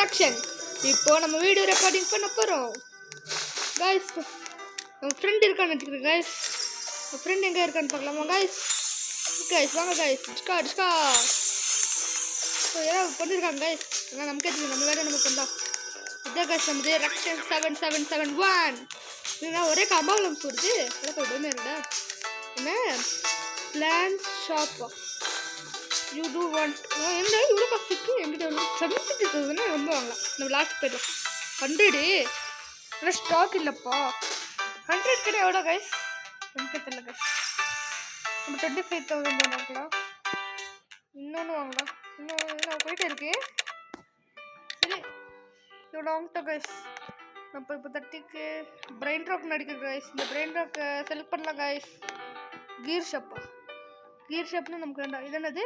ரெக்ஷன். இப்போ நம்ம video recording பண்ண போகிறோம் கைஸ். நம்ம ஃப்ரெண்ட் இருக்கான்னு வச்சுக்கிறேன் கைஸ். நம்ம ஃப்ரெண்ட் எங்கே இருக்கான்னு பார்க்கலாமா கைஸ்? கைஸ் வாங்க கைஸ். டிஸ்கா ஸோ ஏதாவது பண்ணியிருக்காங்க கைஸ். ஆனால் நமக்கு தெரியும், நம்ம வேறு நம்ம பண்ணலாம். இதான் கைஸ் நம்ம ரெக்ஷன் 7771. இல்லைன்னா ஒரே கம்பாவளம் போடுது. அதெல்லாம் பயமே இருக்கா என்ன பிளான்ஸ் ஷாப்பா? யூ டூ வாண்ட் என்ன இவ்வளோ கஷ்டத்துக்கு எங்கிட்ட வந்து 70,000 ரொம்ப வாங்கலாம். நம்ம லாஸ்ட் போயிடலாம். 100 ஆனால் ஸ்டாக் இல்லைப்பா. 100 கிட்ட எவ்வளோ கைஸ்? எனக்கு தெரியல கைஸ். நம்ம 25,000 வாங்கலாம். இன்னொன்று வாங்கலாம். இன்னும் போயிட்டே இருக்கு. சரி இவ்வளோ வாங்கிட்டோம் கைஸ். நம்ம இப்போ 30க்கு பிரெயின் ராக் நடிக்கிறோம் கைஸ். இந்த பிரெயின் ராக் செலக்ட் பண்ணலாம் கைஸ். கீர் ஷாப்பா? கீர் ஷாப்னு நமக்கு வேண்டாம். இது என்னது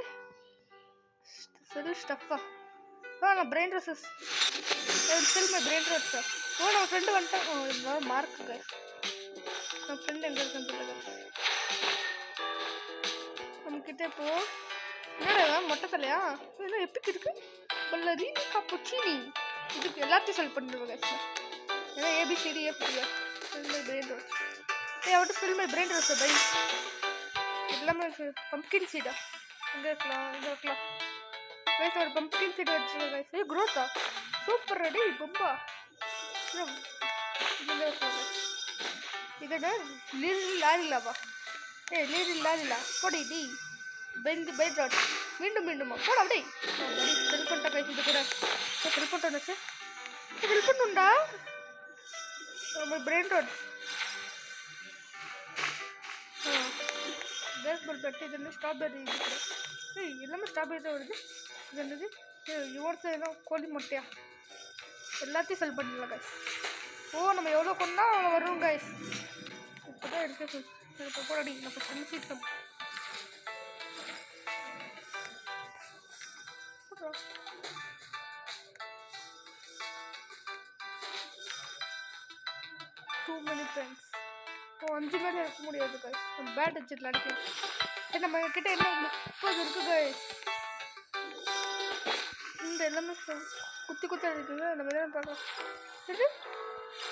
செல் ஸ்டஃப்பா? நான் brain roses sell my brain rose. நம்ம ஃப்ரெண்டு வந்துட்டோம். Mark guys. நம்ம ஃப்ரெண்டு எங்கே இருக்குன்னு தெரியல. நம்மக்கிட்ட இப்போ என்னடா மொட்டை தலையா? இதெல்லாம் எப்படி இருக்கு? பல்லரி காப்புச்சினி. இதுக்கு எல்லாத்தையும் செல் பண்ணிடுவோம் கைஸ். ஏன்னா ஏபிசிடியே புரியா செல் மை பிரெயின் ரோஸ். அவட்ட செல் மை பிரெயின் ரோஸ் பை எல்லாமே பம்ப்கின் சீடா எங்கே இருக்கலாம்? இங்கே இருக்கலாம் கைஸ். ஒரு பம்ப்கின் சீடு வச்சுருக்கோம் கைஸ். க்ரோத்தா சூப்பர் ரெடி பொம்பா. இதோட லீரில் லாரிலாவா? லீரில் லாரிலா போடி டி பெந்து பைட் ராட் மீண்டுமா போட அப்படி ஹெல்ப் பண்ணிட்டா கைஸ். இது கூட ஹெல்ப் பண்ணிட்டோன்னு ஹெல்ப் பண்ணுண்டா நம்ம பிரெயின் ராட். பேஸ்பால் பேட்டு இது என்ன ஸ்ட்ராபெர்ரி இது கூட. எல்லாமே ஸ்ட்ராபெர்ரி தான் வருது. இது என்னது யுவர்ஸ் எல்லாம் கோழி முட்டையா? எல்லாத்தையும் செல் பண்ணிடலாம் கைஸ். நம்ம எவ்வளோ கொண்டா அவ்வளோ வரும் கைஸ். இப்போ தான் எடுத்து இப்போ போடி நம்ம சென்சிட்டம் டூ many friends. 5 பேர் இருக்க முடியாது கைஸ். நம்ம பேட் வச்சுக்கலாம் அடிக்கலாம். நம்ம கிட்ட என்ன 30 இருக்கு கைஸ். இந்த எல்லாமே குத்தி இருக்குங்க. நம்ம எதாவது பார்க்கலாம். இது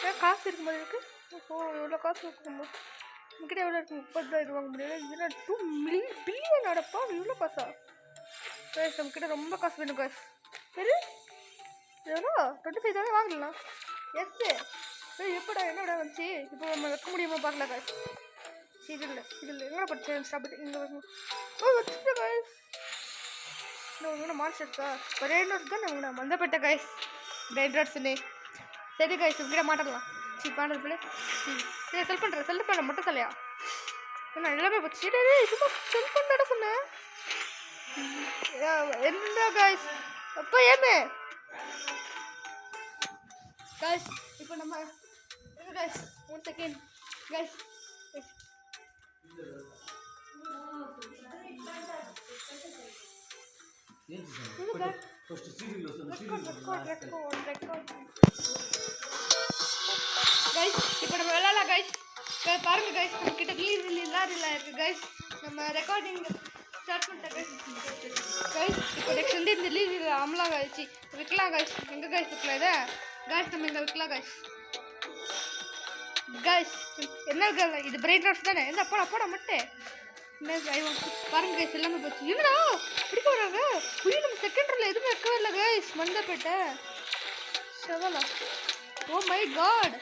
ஏன் காசு இருக்க மாதிரி இருக்கு? எவ்வளோ காசு இருக்குமோ நம்மக்கிட்ட எவ்வளோ இருக்குது? 30,000 வாங்க முடியாது. இதெல்லாம் 2 பில்லியன் அடப்பா. இவ்வளோ காசா கைஸ்? நம்மக்கிட்ட ரொம்ப காசு வேணும் கைஸ். சரி எவ்வளோ 25,000 வாங்கலாம். எப்படா என்னடா வந்துச்சு? இப்போ நம்ம வைக்க முடியுமா பார்க்கலாம் கைஸ். இதில் எங்கே படித்தேன் ஸ்டாப் இங்கே வச்சுட்டேன் கைஸ். இன்னும் மான்ஸ்டர்ஸா பிரெயின் ராட்ஸ் தான் நம்ம மந்தப்பட்ட கைஸ். பிரெயின் ராட்ஸ்னு சரி கைஸ் இப்படியே மாட்டலாம். பாண்டது பிள்ளை சரி செல் பண்ணுற மட்டும் தலையா? நான் எல்லாமே சரி சும்மா செல் பண்ணாட சொன்னேன். என்ன கைஸ் அப்போ ஏமே கைஸ் இப்போ நம்ம கைஸ் 1 செகண்ட் கைஸ். இப்போ நம்ம விளையாடலாம் கைஸ். பாருங்க கைஸ் நம்ம கிட்ட லாரிலாம் இருக்கு கைஸ். நம்ம ரெக்கார்டிங் ஸ்டார்ட் பண்ணிட்டேன் கைஸ். இப்போ நெக்ஸ்ட் வந்து இந்த லீரில் அமலாம் கைஸ் விற்கலாம் கைஸ். எங்கே கைஸ் விற்கலாம் இதை கைஸ்? நம்ம இங்கே விற்கலாம் கைஸ். என்ன இது பிரெயின் ராட்ஸ் தானே? என்ன போட மட்டும் பாருங்க கைஸ். எல்லாமே போச்சு. என்னடா பிடிக்க வராங்க? நம்ம செகண்ட் ரோல எதுவுமே வைக்கவே இல்லை கைஸ். மந்தப்பேட்டை செவலா. Oh my god.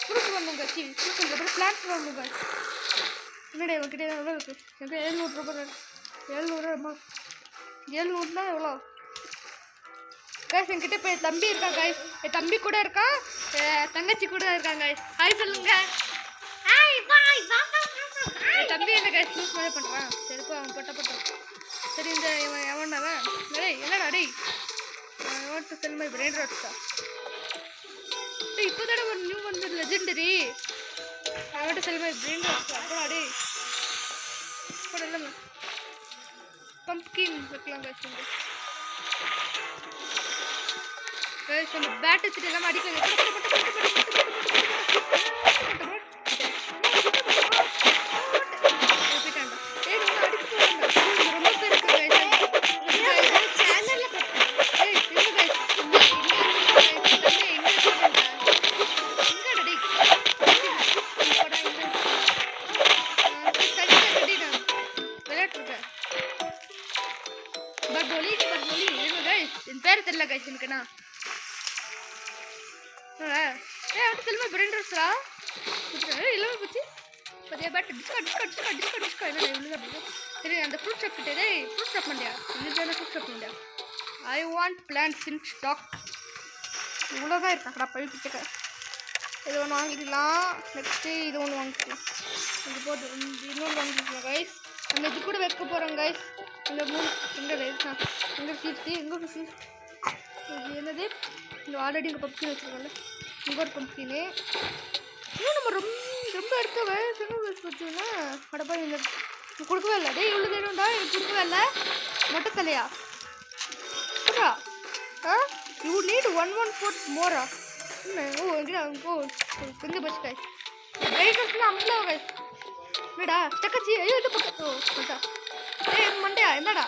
ஃப்ரூட் வாங்கணும் கட்சி ஃப்ரூட் பிளான்ஸ் வாங்கணும் கைஸ். என்னடா இவங்கிட்ட எவ்வளோ இருக்குது? எனக்கு 700 ரூபாய். 700 எவ்வளோ கைஸ்? என்கிட்ட இப்போ என் தம்பி இருக்கான் கைஸ். என் தம்பி கூட இருக்கான், தங்கச்சி கூட இருக்காங்க கைஸ். ஹாய் சொல்லுங்க. என் தம்பி என்ன கைஸ் யூஸ் மாதிரி பண்ணுறான். சரிப்பா அவன் போட்டான். சரி இந்த எவன்டாவன் என்னடா டேய் வாட் செல் மை பிரெயின் ராட்ஸா? இப்போ தானே ஒரு நியூ வந்து லெஜெண்டரி அவன்கிட்ட செல் மை பிரெயின் ராட்ஸா? அப்புறம் டேய் அப்புறம் இல்லைங்க பம்ப்கின் வைக்கலாம் கைஸ். கைஸ் நம்ம பேட் வச்சுட்டு எல்லாமே அடிக்கலாம். ரொம்ப பேருக்கு கைஸ் பர்போலி இருங்க கைஸ், என் பேர் தெரியல கைஸ் எனக்குண்ணா. அடுத்து திரும்ப பிரெண்டர்ஸ்ரா எல்லாமே பற்றி பத்தியா பேட் டிஸ்கா என்ன இவ்வளோ சரி. அந்த ஃப்ரூட் ஷாப் கிட்டே ஃப்ரூட் ஷாப் பண்ணியா இன்னும் ஃப்ரூட் ஷாப் பண்ணியா. I want plans in stock. இவ்வளோதான் இருக்காங்கடா பழுப்பிச்சுக்க. இது ஒன்று வாங்கிக்கலாம். நெக்ஸ்ட்டு இது ஒன்று வாங்கிக்கலாம். இது போது இன்னொன்று வாங்கிக்கலாம் கைஸ். நம்ம இது கூட வைக்க போகிறோம் கைஸ். இந்த 3 எங்கே சீட்ஸு எங்கே சீட் இது என்னது இந்த ஆல்ரெடி இங்கே பம்ப்கின் வச்சுருக்கோம்ல இங்கே ஒரு பம்ப்கின்னு இன்னும் நம்ம ரொம்ப எடுத்து கைஸ் என்ன வச்சுன்னா அடப்பா இந்த கொடுக்கவே இல்லை. டே இவ்வளோ வேணும்டா எனக்கு கொடுக்கவே இல்லை. மொட்டை தலையா சொல்கிறா யூ நீட் 114 மோரா என்ன ஓ எங்கடா ஓ எங்கே பஸ் காய் வெஹிக்கல்ஸ்லாம் அவ்வளோ கைஸ் என்னடா ஸ்டக்கச்சி ஐயோ இது பக்கம் ஓ சொல்லிட்டா ஏ மண்டையா என்னடா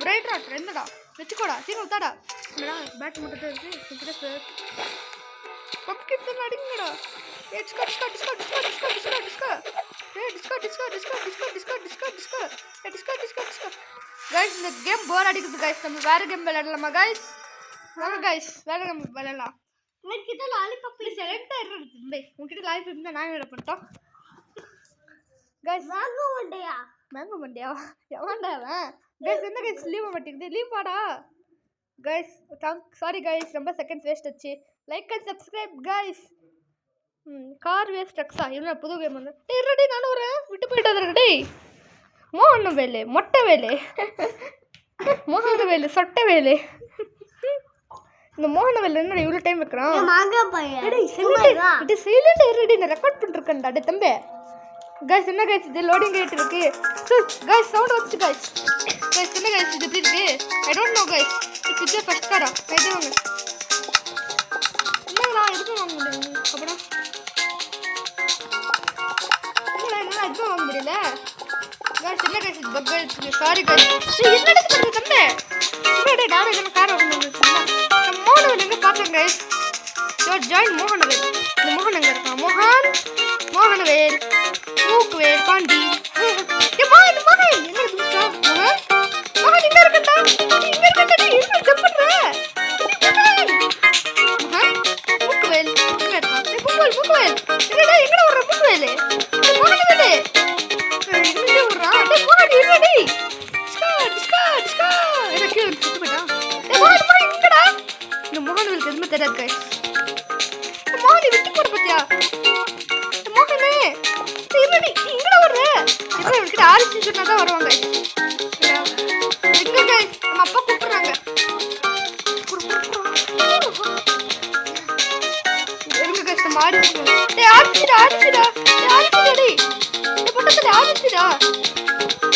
பிரைட் ராட் என்னடா வச்சுக்கோடா சீக்கிரம் விட்டாடா என்னடா பேட் மட்டும் தான் இருக்குது சார் பப்கிட்ஸ் அடிங்கடா ஏ டிஸ்கா கைஸ் இந்த கேம் போர் அடிக்குது கைஸ். நம்ம வேற கேம் விளையாடலாமா கைஸ்? வாங்க கைஸ் வேற கேம் விளையாடலாம். உங்ககிட்ட லாலிபாப் செலக்டா இருக்கு. உங்ககிட்ட லாலிபாப் இருந்தா நான் என்ன பண்ணிட்டோம் கைஸ்? மேங்கோ மண்டையா எவன்டா அவன்? கைஸ் என்ன கைஸ் லீவ் மாட்டேங்குது. லீவ் பாடா கைஸ். சாரி கைஸ் ரொம்ப செகண்ட்ஸ் வேஸ்ட் ஆச்சு. Like and subscribe guys. Car waste ட்ரக்ஸா இல்லை புது கேம் வந்து ரெடி நானும் ஒரு விட்டு போயிட்டு டே மோகன வேலை மொட்டை வேலை மோகன வேலை சொட்டை வேலை. இந்த மோகன வேலை என்ன இவ்வளோ டைம் வைக்கிறான். இது சைலண்ட் ரெடி நான் ரெக்கார்ட் பண்ணிருக்கேன்டா டே தம்பி. கைஸ் என்ன கைஸ் இது லோடிங் ரேட் இருக்கு. கைஸ் சவுண்ட் வந்துச்சு கைஸ். கைஸ் என்ன கைஸ் இது எப்படி இருக்கு? I don't know guys. இது ஃபர்ஸ்ட் காரா இது வாங்க என்னங்களா எதுவும் வாங்க முடியாது அப்புறம் என்னடா எதுவும் வாங்க முடியல கைஸ். என்ன கைஸ் இது பக் ஆயிடுச்சு சாரி கைஸ். என்ன எடுத்து தம்பி என்னடா டாடா என்ன கார் வாங்கணும் நம்ம மோகனவேல் எங்கே பார்த்தேன் கைஸ். ஜாயின் மோகனவேல். இந்த மோகன் எங்கே இருக்கான்? மோகனவேல் மூக்குவேல் பாண்டி மோகன் எங்க இருக்கு மோகன் இங்க இருக்கட்டா இங்க இருக்கட்டா என்ன ஜம்புற மூக்குவேல் எங்க இருக்கா? மூக்குவேல் எங்கடா வர மூக்குவேல் மோகனவேல் எங்க வர்றா? டேய் மோகன் இருடா டிஸ்கா எனக்கு சுத்து போடா. டேய் மோகன் எங்கடா? இந்த மோகனவேலுக்கு எதுவுமே தெரியாது கைஸ். மோகன் விட்டு போற பத்தியா மோகனே இல்லடி இங்கட வர்ற இப்போ கிட்ட ஆரிச்சு சொன்னா தான் வருவாங்க. எங்க கைஸ் நம்ம அப்பா கூப்பிடுறாங்க. எங்க கைஸ் நம்ம ஆரிச்சு டேய் ஆரிச்சுடா டேய் பொட்டத்துல ஆரிச்சுடா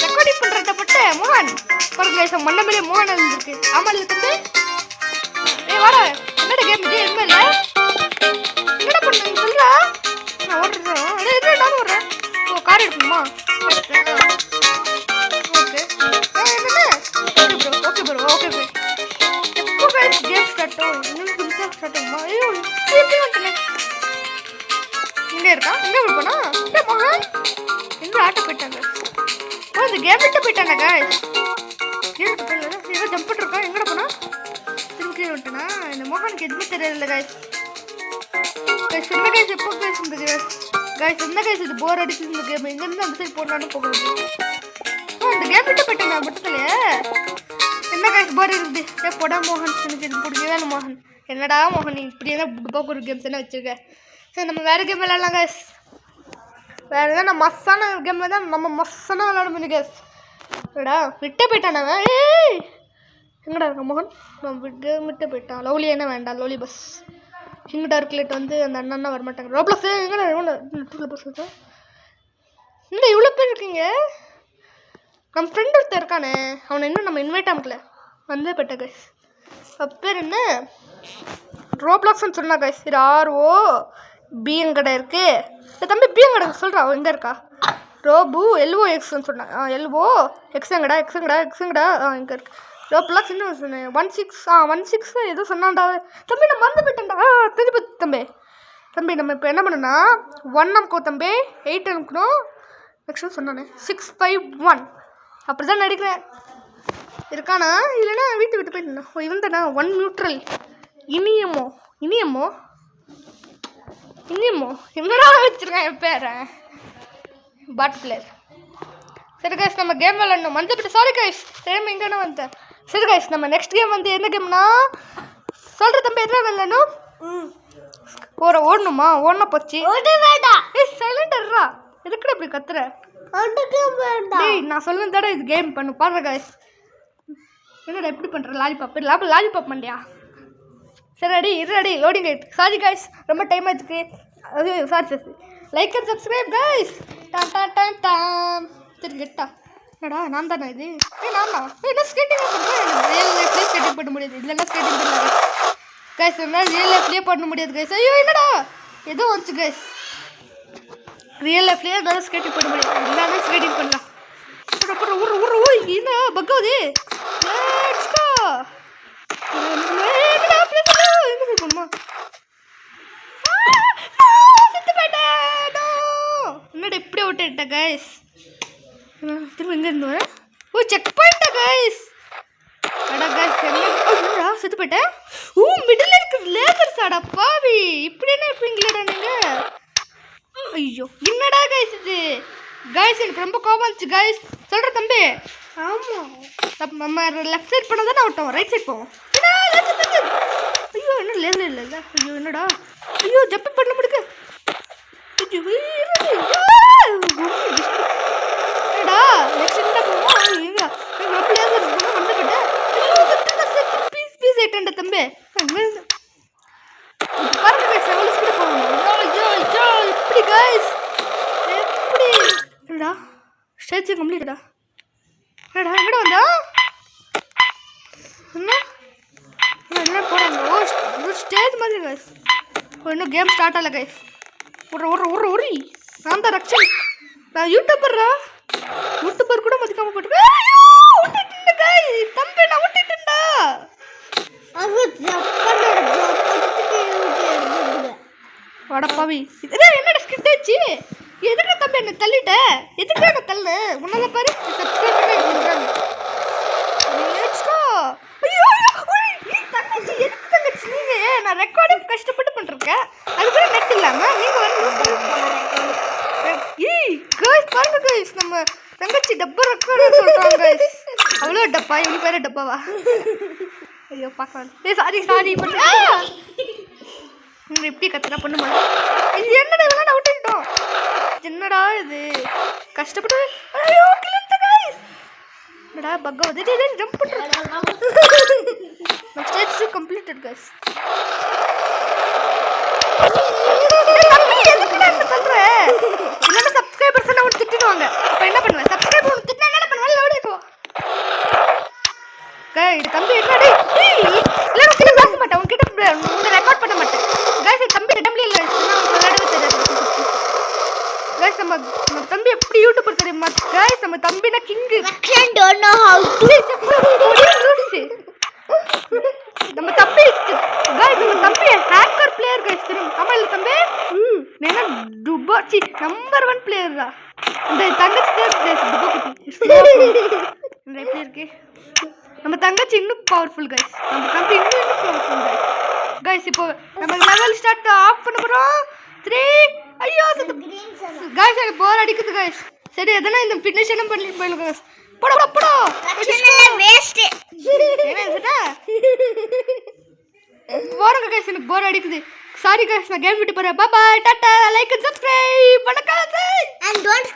ரெக்கார்டிங் பண்றத பொட்ட மோகன் பாருங்க கைஸ் மண்ண மேலே மோகன் இருக்கு. ஆமா இருக்குது டேய் வாடா என்னடா கேம் இது என்ன இல்ல என்னடா பண்ணு சொல்றா நான் ஓடுறேன். டேய் நான் ஓடுறேன். ஓ கார் எடுக்கணுமா? ஓகே ஓகே ப்ரோ எப்போ கைஸ் கேம் ஸ்டார்ட் ஆகும்? இன்னும் கொஞ்சம் ஸ்டார்ட் ஆகுமா? ஐயோ எப்படி வந்துட்டேன் இங்கே இருக்கா எங்கே போனா டேய் மோகன் எங்கே ஆட்ட போயிட்டாங்க. ஓ இந்த கேம் விட்டு போயிட்டாங்க கைஸ். கேம் விட்டு போயிடல ஏதோ ஜம்ப் பண்ணிருக்கா எங்கடா போனா திரும்பி வந்துட்டேனா? இந்த மோகனுக்கு எதுவுமே தெரியல கைஸ். கைஸ் என்ன கைஸ் எப்போ கைஸ் இந்த கைஸ் என்ன கைஸ் இது போர் அடிச்சு இந்த கேம் எங்கேருந்து அந்த சைடு போடலான்னு போகிறது. ஓ இந்த கேம் விட்டு போயிட்டேன் நான் மட்டும் என்ன கைஸ் போர் இருக்குது. ஏ போடா மோகன் எனக்கு இது பிடிக்கவே இல்லை மோகன். என்னடா மோகன் நீ இப்படி என்ன புக் ஒரு கேம்ஸ் என்ன வச்சுருக்க. சரி நம்ம வேறு கேம் விளையாடலாம் கைஸ். வேறு எதாவது மஸ்ஸான கேம் தான் நம்ம மஸ்ஸான விளையாட முடியும் கைஸ். ஏடா விட்டே போயிட்டான் அவன். ஏய் எங்கடா இருக்க மோகன்? நம்ம கேம் விட்டு போயிட்டான். லவ்லி என்ன வேண்டாம் லவ்லி பஸ் ஹிங் டார்க்லேட் வந்து அந்த அண்ணா வரமாட்டாங்க. ரோப்ளஸ் எங்கே எவ்வளோ பஸ் இருக்கேன் இல்லை இவ்வளோ பேர் இருக்கீங்க. நம்ம ஃப்ரெண்ட் ஒருத்தர் இருக்கானே அவனை இன்னும் நம்ம இன்வைட் ஆகல வந்தே போயிட்ட கைஸ். பேர் என்ன ரோப்ளாக்ஸ்ன்னு சொன்னா கைஸ். இது RO பிஎங்கடை இருக்குது. தம்பி பிஎங்கடை சொல்கிறா அவன் எங்கே இருக்கா? ரோபு LOXன்னு சொன்னான். LO எக்ஸங்கடா இங்கே இருக்கு. ரோப்ளாக்ஸ் இன்னும் சொன்னேன் 16 எதுவும் சொன்னான்டா தம்பி. நான் மறந்து போயிட்டேன்டா திருப்பி தம்பி நம்ம இப்போ என்ன பண்ணுன்னா 1 அமுக்கணும் தம்பி 8 அமுக்கணும் நெக்ஸ்ட் சொன்னானே 651 அப்படி தான் நடிக்கிறேன். இருக்கானா இல்லைன்னா வீட்டு விட்டு போயிட்டு ஓ இவன் தானா 1 நியூட்ரல் இனியமோ என்னடா வச்சிருக்கேன் என் பேரை பாட் பிளேயர். சரி கைஸ் நம்ம கேம் விளாடணும் மறந்துட்டு சாரி கைஸ் டைம் எங்கன்னா வந்தேன். சரி கைஸ் நம்ம நெக்ஸ்ட் கேம் வந்து என்ன கேம்னா சொல்கிற தம்பி என்ன விளாடணும் ஓடணுமா ஓடனா போச்சு ஏய் சைலண்டர்ரா எதுக்குடா இப்படி கத்துற டேய் நான் சொல்லுன்னு தடவை இது கேம் பண்ணு பாருங்க கைஸ். என்னடா எப்படி பண்ணுற லாலிபாப் பண்ணியா சரி ரெடி லோடிங் ஆயிட்டு சாரி கைஸ் ரொம்ப டைம் ஆயிடுச்சு. அது sorry like and subscribe guys Tom சரி கெட்டா என்னடா நான் தானே இது நான் தான் என்ன ஸ்கேட்டிங் பண்ணுறேன் ரியல் லைஃப்லேயே ஸ்கேட்டிங் பண்ண முடியாது இல்லைன்னா ஸ்கேட்டிங் பண்ணாது கைஸ் என்ன ரியல் லைஃப்லேயே பண்ண முடியாது கைஸ் ஐயோ என்னடா ஏதோ வந்துச்சு கைஸ் ரியல் லைஃப்லேயே என்னால ஸ்கேட்டிங் பண்ண முடியாது இல்லைன்னா ஸ்கேட்டிங் பண்ணலாம் ஊர் என்ன பக்காது என்னடா இப்படி விட்டுட்டேன் கைஸ் திரும்ப எங்க இருந்து வரேன் ஓ செக் பாயிண்டா கைஸ் அடா கைஸ் என்னடா செத்து போயிட்டேன் ஓ மிடில் இருக்குது லேசர்ஸ் அடா பாவி இப்படி என்ன இருப்பீங்களா நீங்க ஐயோ என்னடா கைஸ் இது கைஸ் எனக்கு ரொம்ப கோபம் வந்துச்சு கைஸ் சொல்ற தம்பி ஆமாம் நம்ம லெஃப்ட் சைட் பண்ணால் தானே விட்டோம் ரைட் சைட் போவோம் ஐயோ என்ன லேசர் இல்லை ஐயோ என்னடா ஐயோ ஜப்பி பண்ண முடியுது என்னடா நெக்ஸ்ட் என்ன போவோம் எங்க ரொம்ப லேசர் போனால் வந்துக்கிட்டேன் பீஸ் ஆயிட்டேன்டா தம்பி பாருங்க கைஸ் எவ்வளோ ஸ்பீடாக போகணும் ஐயோ எப்படி கைஸ் எப்படி என்னடா ஸ்டேஜ் கம்ப்ளீட்டடா என்னடா எங்கடா வந்தா என்ன போகிறாங்க ஓ ஸ்டேஜ் மாதிரி கைஸ் இன்னும் கேம் ஸ்டார்ட் ஆகல கைஸ் உரி நான் தான் ரக்ஷன் நான் யூடியூபர் கூட மதிக்காம போட்டு தம்பி நான் விட்டுட்டேன்டா வடப்பாவி என்னடா ஸ்கிட் ஆச்சு எதுக்கு தம்பி என்ன தள்ளிட்ட எதுக்கு என்ன தள்ளு உன்னால பாரு நான் ரெக்கார்டிங் கஷ்டப்பட்டு பண்ணிருக்கேன் அது கூட நெட் இல்லாம நீங்க பாருங்க கைஸ் நம்ம தங்கச்சி டப்பா ரெக்கார்டு சொல்றாங்க கைஸ் அவ்வளோ டப்பா இவங்க பேரு டப்பாவா ஐயோ பார்க்கலாம் சாரி எப்படி கத்துனா பண்ண மாட்டேன் இது என்னடா இதெல்லாம் நான் விட்டுட்டோம் என்னடா இது கஷ்டப்பட்டு ஐயோ கிளந்த கைஸ் என்னடா பக்கா வந்து ஜம்ப் பண்றேன் நம்ம ஸ்டேஜ் 2 கம்ப்ளீட்டட் கைஸ் தம்பி எதுக்குடா என்ன பண்ற இல்லன்னா சப்ஸ்கிரைபர்ஸ் எல்லாம் வந்து திட்டுவாங்க அப்ப என்ன பண்ணுவ சப்ஸ்கிரைபர் வந்து திட்டினா என்ன பண்ணுவ லவுட் ஆயிடுவா கைஸ் தம்பி என்னடா இல்ல நான் கிட்ட பேச மாட்டேன் உன்கிட்ட உன்னை ரெக்கார்ட் பண்ண மாட்டேன் கைஸ் தம்பி இடம்ல இல்ல நான் விளையாடவே தெரியாது கைஸ் நம்ம தம்பி எப்படி யூடியூபர் தெரியுமா கைஸ் நம்ம தம்பினா king I don't know how to நம்ம தம்பி கைஸ் நம்ம தம்பி ஹேக்கர் பிளேயர் கைஸ் தெரியும் கமல் தம்பி நேனா டுபாச்சி நம்பர் 1 பிளேயர் தான் இந்த தங்கச்சி கைஸ் டுபாச்சி இந்த எப்படி இருக்கு நம்ம தங்கச்சி இன்னும் பவர்ஃபுல் கைஸ் நம்ம தம்பி இன்னும் பவர்ஃபுல் கைஸ் இப்போ நம்ம லெவல் ஸ்டார்ட் ஆஃப் பண்ண போறோம் 3 ஐயோ கைஸ் எனக்கு போர் அடிக்குது கைஸ் சரி எதனா இந்த ஃபினிஷ் என்ன பண்ணி போயிடுங்க கைஸ் போடா வேஸ்ட் என்ன இதுடா போறங்க கைஸ் எனக்கு போர் அடிக்குது சாரி கைஸ் நான் கேம் விட்டு போறேன் பை பை டாடா லைக் அண்ட் சப்ஸ்கிரைப் வணக்கம் and don't